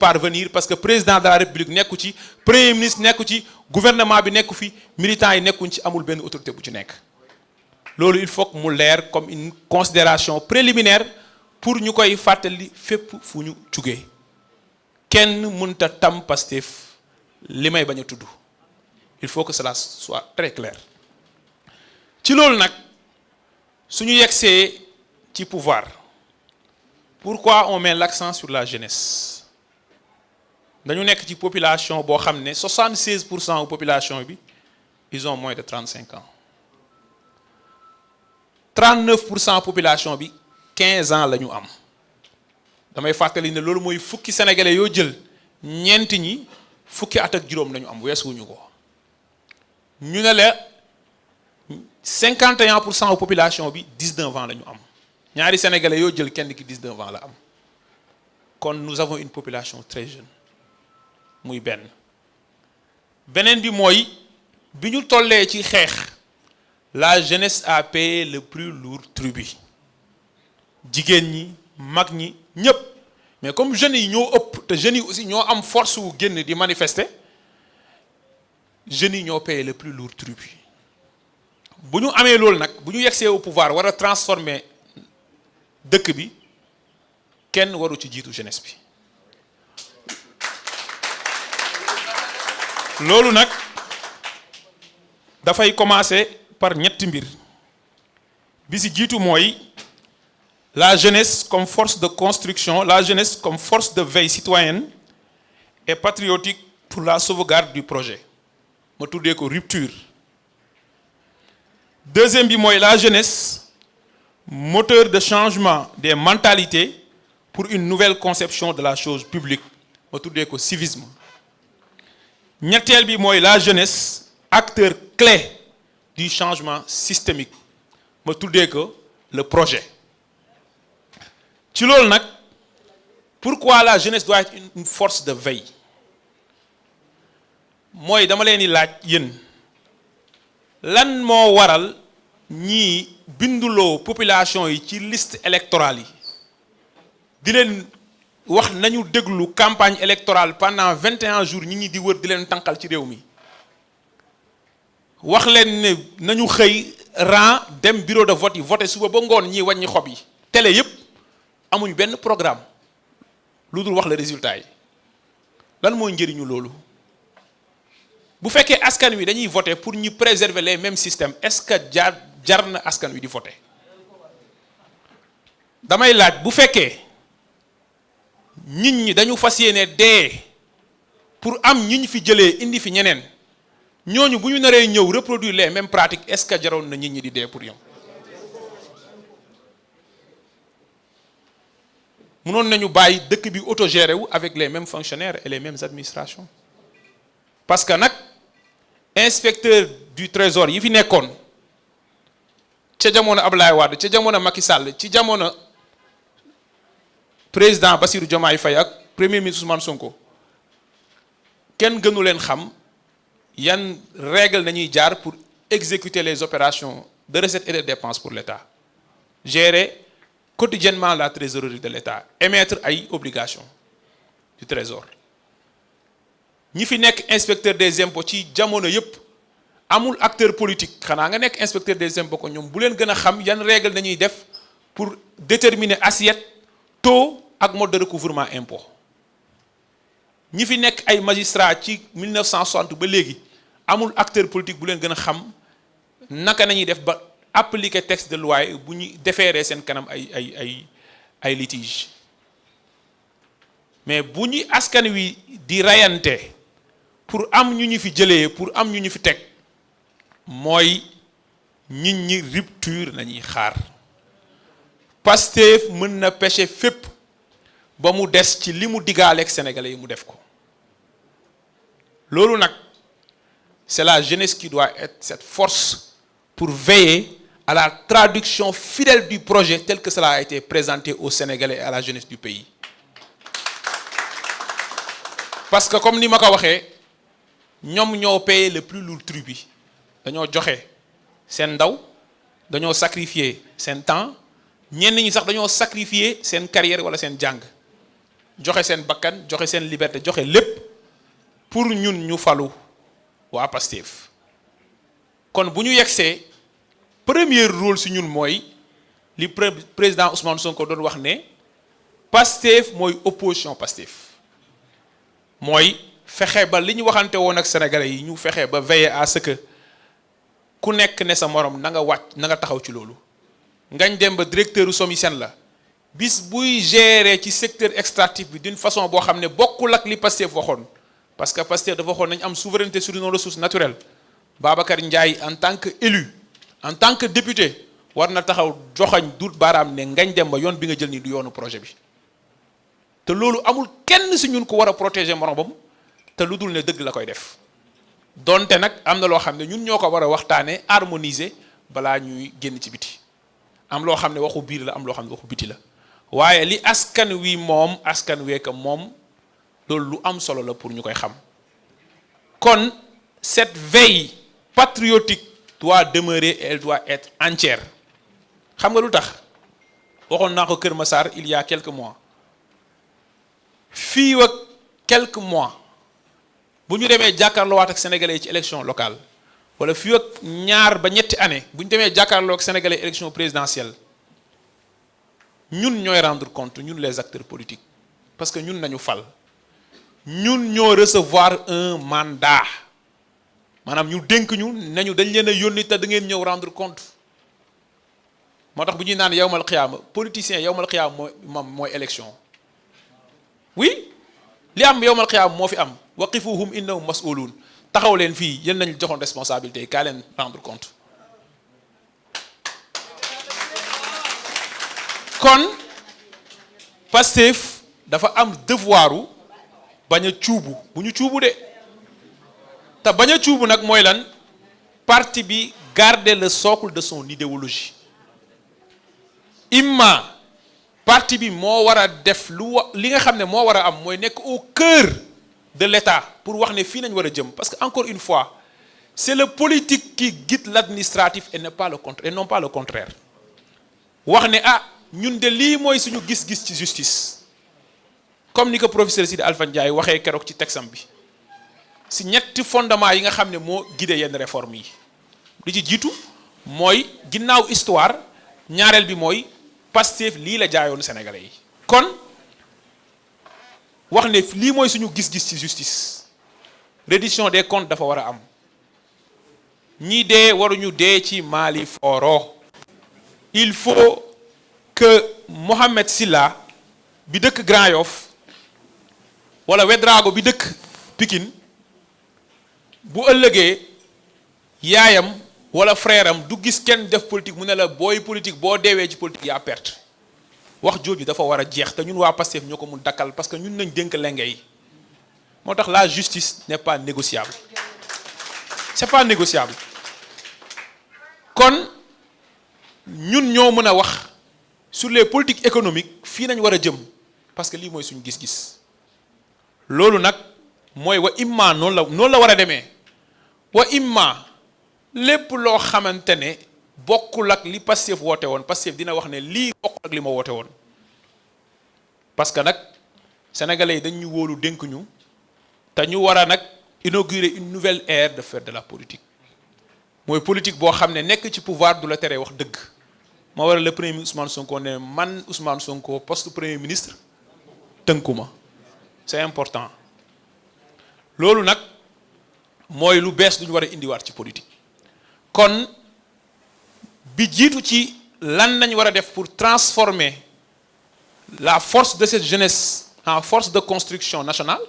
parvenir parce que président de la république nekku ci premier ministre nekku ci gouvernement bi nekku fi militants yi nekkuñ ci amul benn autorité bu ci nekk loolu il faut que mu leer comme une considération préliminaire pour ñu koy fàttali fépp fu ñu jugee kenn mënta tam Pastef li may bañ a tudd il faut que cela soit très clair ci loolu nag suñu yegsee ci pouvoir pourquoi on met l'accent sur la jeunesse dañu nekk ci population boo xam ne 76% population bi ils ont moins de 35 ans 39% population bi 15 ans la ñu am damay fàttali ne loolu mooy fukki sénégalais yoo jël ñeenti ñi fukki at ak juróom la ñu am weesuwuñu ko ñu ne la 51% population bi 19 ans la ñu am ñaari sénégalais yoo jël kenn ki 19 ans la am kon nous avons une population très jeune muy beneen bi mooy bi ñu tollee ci xeex la jeunesse a payé le plus lourd tribut jigéen ñi mag ñi ñépp mais comme jeunes yi ñoo ëpp te jeunes yi aussi ñoo am force wu génn di manifester jeunes yi ñoo payé le plus lourd tribut bu ñu amee loolu nag bu ñu yegsee au pouvoir war a transformer dëkk bi kenn waru ci jiitu jeunesse bi loolu nag dafay commencer par ñetti mbir bi ci jiitu mooy la jeunesse comme force de construction la jeunesse comme force de veille citoyenne et patriotique pour la sauvegarde du projet ma tuddee ko rupture deuxième bi mooy la jeunesse moteur de changement des mentalités pour une nouvelle conception de la chose publique ma tuddee ko civisme ñetteel bi mooy la jeunesse acteur clé du changement systémique ma tuddee ko le projet ci loolu nag pourquoi la jeunesse doit être une force de veille mooy dama leen di laaj yéen lan moo waral ñii binduloo population yi ci liste électorale yi di leen wax nañu déglu campagne électorale pendant 21 jours ñi di wër di leen tànqal ci réew mi wax leen ne nañu xëy rang dem bureau de vote yi voté suba ba ngoon ñi wàññi xob yi télé yépp amuñ benn programme lu dul wax le résultat yi lan mooy njëriñu loolu bu fekkee askan wi dañuy voté pour ñu préserver les mêmes systèmes est-ce que jar na askan wi di voté damay laaj bu fekkee nit ñi dañu fas yéene dee pour am ñi ñu fi jëlee indi fi ñeneen ñooñu bu ñu naree ñëw reproduire les mêmes pratiques est-ce que jaroon na nit ñi di dee pour ñoom mënoon nañu bàyyi dëkk bi autogéré wu avec les mêmes fonctionnaires et les mêmes administrations parce que nag inspecteur du trésor yi fi nekkoon ca jamono Ablaye Wade ca jamono Macky Sall ci jamono président Bassirou Diomaye Faye ak premier ministre Ousmane Sonko kenn gënu leen xam yan règle nañuy jaar pour exécuter les opérations de recettes et de dépenses pour l'État gérer quotidiennement la trésorerie de l'État émettre ay obligations du trésor ñi fi nekk inspecteur des impôts ci jamono yépp amul acteur politique xanaa nga nekk inspecteur des impôts ko ñoom bu leen gën a xam yan règle nañuy def pour déterminer assiette taux ak mode de recouvrement impôt ñi fi nekk ay magistrats ci 1960 ba léegi amul acteur politique bu leen gën a xam naka nañuy def ba appliquer texte de loi bu ñu déférer seen kanam ay litige mais bu ñu askan wi di rayante pour am ñu ñu fi jëlee pour am ñu ñu fi teg mooy nit ñi rupture nañuy xaar Pastef mën na pêcher fépp ba mu des ci li mu digaaleeg sénégalais yi mu def ko loolu nag c'est la jeunesse qui doit être cette force pour veiller à la traduction fidèle du projet tel que cela a été présenté aux Sénégalais et à la jeunesse du pays parce que comme ni ma ko waxee ñoom ñoo payé le plus lourd tribut dañoo joxe seen ndaw dañoo sacrifier seen temps ñenn ñi sax dañoo sacrifier seen carrière wala seen jàng joxe seen bakkan joxe seen liberté joxe lépp pour ñun ñu falu waa Pastef kon bu ñu yegsee premier rôle si ñun mooy li président Ousmane Sonko doon wax ne Pastef mooy opposition Pastef mooy fexe ba li ñu waxante woon ak sénégalais yi ñu fexe ba veiller à ce que ku nekk ne sa morom na nga wàcc na nga taxaw ci loolu. Ngagne Demba directeur u SOMISEN la bis buy gérer ci secteur extractif bi d'une façon boo xam ne bokkul ak li Pastef waxoon parce que Pastef dafa waxoon nañ am souveraineté sur nos ressources naturelles Babacar Ndiaye en tant que élu en tant que député war na taxaw joxañ dut baaraam ne Ngagne Demba yoon bi nga jël nii du yoonu projet bi te loolu amul kenn si ñun ko war a protéger moromam te lu dul ne dëgg la koy def donte nag am na loo xam ne ñun ñoo ko war a waxtaanee harmoniser balaa ñuy génn ci biti am loo xam ne waxu biir la am loo xam ne waxu biti la waaye li askan wi moom askan wee ko moom loolu lu am solo la pour ñu koy xam kon cette veille patriotique doit demeurer et elle doit être entière xam nga lu tax waxoon naa ko Kër Massar il y a quelques mois fii ak quelques mois bu ñu demee jàkkaarloowaat ak sénégalais yi ci élection locale wala fii ak ñaar ba ñetti année bu ñu demee jàkkaarloo ak sénégalais élection présidentielle ñun ñooy rendre compte ñun les acteurs politiques parce que ñun nañu fal ñun ñoo recevoir un mandat maanaam ñu dénk ñu nañu dañ leen a yónni te da ngeen ñëw rendre compte moo tax bu ñuy naan yawmal xiyaama politicien yawmal xiyaama mooy élection oui li am yawmal xiyaama moo fi am waqifuhum innahum mas'uluun taxaw leen fii yéen nañu joxoon responsabilité kaa leen rendre compte kon Pastef dafa am devoiru bañ a cuubu bu ñu cuubu de te bañ a cuubu nag mooy lan parti bi garder le socle de son idéologie imma parti bi moo war a def li nga xam ne moo war a am mooy nekk au cœur de l'État pour wax ne fii nañ war a jëm parce que encore une fois c'est le politique qui guide l'administratif et non pas le contraire wax ne ah ñun de lii mooy suñu gis-gis ci justice comme ni ko professeur Sidi Alpha Ndiaye waxee keroog ci texam bi si ñetti fondement yi nga xam ne moo guidé yenn réformes yi li ci jiitu mooy ginnaaw histoire ñaareel bi mooy Pastef lii la jaayoon sénégalais yi kon wax ne lii mooy suñu gis-gis ci justice reddition des comptes dafa war a am ñi dee waruñu dee ci Mali foro il faut que Mohamed Silla bi dëkk Grand Yoff wala Wedrago bi dëkk Pikine bu ëllëgee yaayam wala frère am du gis kenn def politique mu ne la booy politique boo deewee ci politique yaa perte wax jooju dafa war a jeex te ñun waa Pastef ñoo ko mun dakkal parce que ñun nañ dénk lenge yi moo tax la justice n'est pas négociable c'est pas négociable kon ñun ñoo mën a wax sur les politiques économiques fii nañ war a jëm parce que lii mooy suñu gis-gis loolu nag mooy wa imma noonu la war a demee wa imma lépp loo xamante ne bokkul ak li Pastef woote woon Pastef dina wax ne lii bokkul ak li ma woote woon parce que nag sénégalais yi dañ ñu wóolu dénk ñu te ñu war a nag inaugurer une nouvelle ère de faire de la politique mooy politique boo xam ne nekk ci pouvoir du la tere wax dëgg moo waral le premier ministre Ousmane Sonko ne man Ousmane Sonko poste premier ministre tënkuma c'est important loolu nag mooy lu bees lu ñu war a indiwaat ci politique kon bi jiitu ci lan nañ war a def pour transformer la force de cette jeunesse en force de construction nationale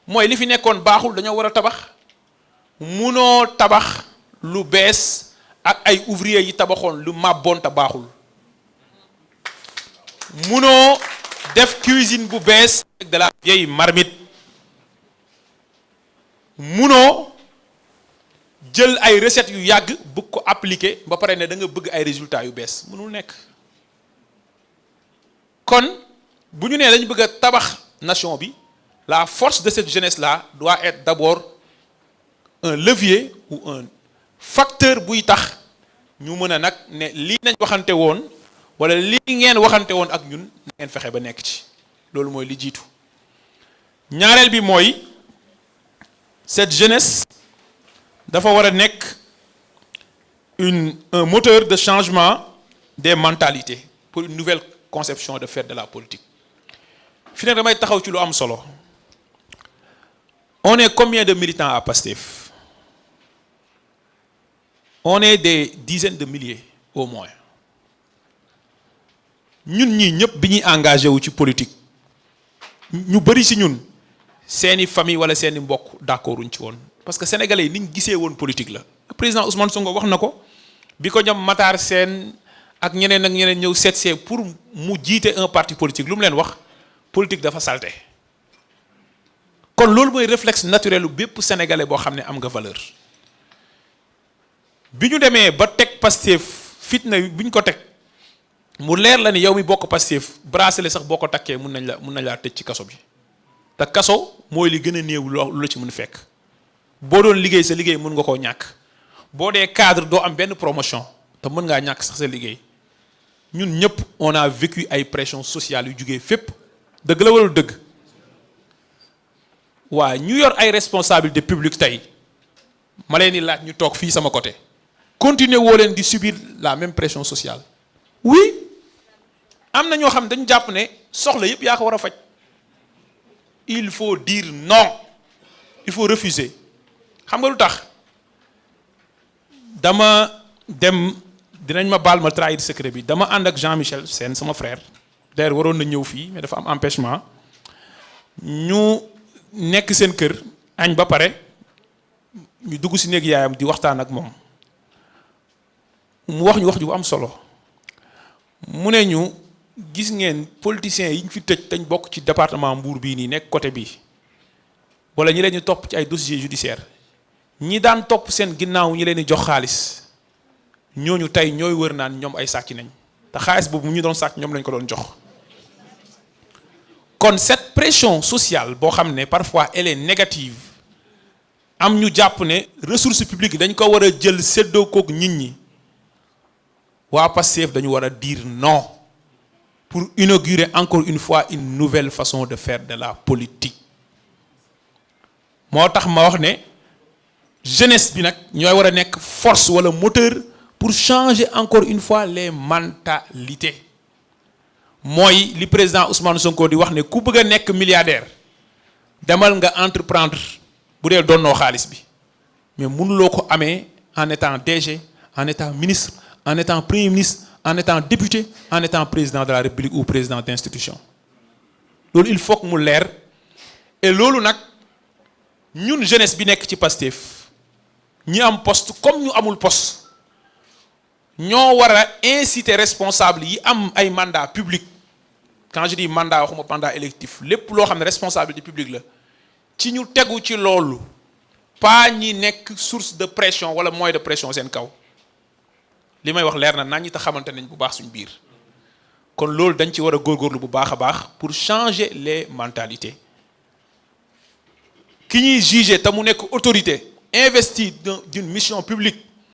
mooy li fi nekkoon baaxul dañoo war a tabax munoo tabax lu bees ak ay ouvrier yi tabaxoon lu màbboon te baaxul munoo def cuisine bu bees avec de la vieille marmite munoo jël ay recettes yu yàgg bëgg ko appliquer ba pare ne da nga bëgg ay résultats yu bees mënul nekk kon bu ñu nee dañu bëgg a tabax nation bi la force de cette jeunesse là doit être d'abord un levier ou un facteur buy tax ñu mën a nag ne lii nañ waxante woon wala lii ngeen waxante woon ak ñun ngeen fexe ba nekk ci loolu mooy li jiitu ñaareel bi mooy cette jeunesse dafa war a nekk un moteur de changement des mentalités pour une nouvelle conception de faire de la politique. fi ne damay taxaw ci lu am solo. On est combien de militants à Pastef? On est des dizaines de milliers au moins. ñun ñii ñëpp bi ñuy engagé wu ci politique ñu bëri si ñun seeni famille wala seeni mbokk d'accorduñ ci woon parce que sénégalais yi niñ gisee woon politique la. président Ousmane Sonko wax na ko bi ko ñoom Matar Sène ak ñeneen ñëw seetsee pour mu jiite un parti politique lu mu leen wax politique dafa salte kon loolu mooy réflexe naturel bépp sénégalais boo xam ne am nga valeur. bi ñu demee ba teg Pastef fitna bi ñu ko teg mu leer la ni yow mi bokk Pastef bracelet sax boo ko takkee mun nañ laa tëj ci kaso bi te kaso mooy li gën a néew lu la ci mun fekk boo doon liggéey sa liggéey mun nga koo ñàkk boo dee cadre doo am benn promotion te mën ngaa ñàkk sax sa liggéey ñun ñëpp on a vécu ay pression sociale yu jugee fépp dëgg la wala dëgg waa ñu yor ay responsabilité publique tey ma leen di laaj ñu toog fii sama côté continuer woo leen di subir la même pression sociale. Oui am na ñoo xam dañu jàpp ne soxla yëpp yaa ko war a faj il faut dire non il faut refuser xam nga lu tax dama dem dinañ ma baal ma trahir secret bi dama ànd ak Jean-Michel Sène sama frère d'ailleurs waroon na ñëw fii mais dafa am empêchement ñu nekk seen kër añ ba pare ñu dugg si néeg yaayam di waxtaan ak moom mu wax ñu wax ju am solo mu ne ñu gis ngeen politiciens yi ñu fi tëj dañ bokk ci département Mbour bii nii nekk côté bii wala ñi leen ñu topp ci ay dossiers judiciaires ñi daan topp seen ginnaaw ñi leen di jox xaalis ñooñu tey ñooy wër naan ñoom ay sàcc nañ te xaalis boobu mu ñu doon sàcc ñoom lañ ko doon jox. kon cette pression sociale boo xam ne parfois elle est négative am ñu jàpp ne ressources publiques dañ ko war a jël séddoo koog nit ñi waa Pastef dañu war a dire non pour inaugurer encore une fois une nouvelle façon de faire de la politique. moo tax ma wax ne jeunesse bi nag ñooy war a nekk force wala moteur pour changer encore une fois les mentalités. mooy li président Ousmane Sonko di wax ne ku bëgg a nekk milliardaire demal nga entreprendre bu dee donnoo xaalis bi mais mënuloo ko amee en étant DG en étant ministre en étant premier ministre en étant député en étant président de la République ou président d'institution loolu il faut que mu leer et loolu nag ñun jeunesse bi nekk ci Pastef ñi am poste comme ñu amul poste ñoo war a inciter responsable yi am ay mandat public. Quand je dis mandat waxuma mandat électif lépp loo xam ne responsabilité publique la ci ñu tegu ci loolu pas ñi nekk source de pression wala moyen de pression seen kaw li may wax leer na nañ ñi te xamante nañ bu baax suñ biir kon loolu dañ ci war a góorgóorlu bu baax a baax pour changer les mentalités ki ñuy juger te mu nekk autorité investi d'une mission publique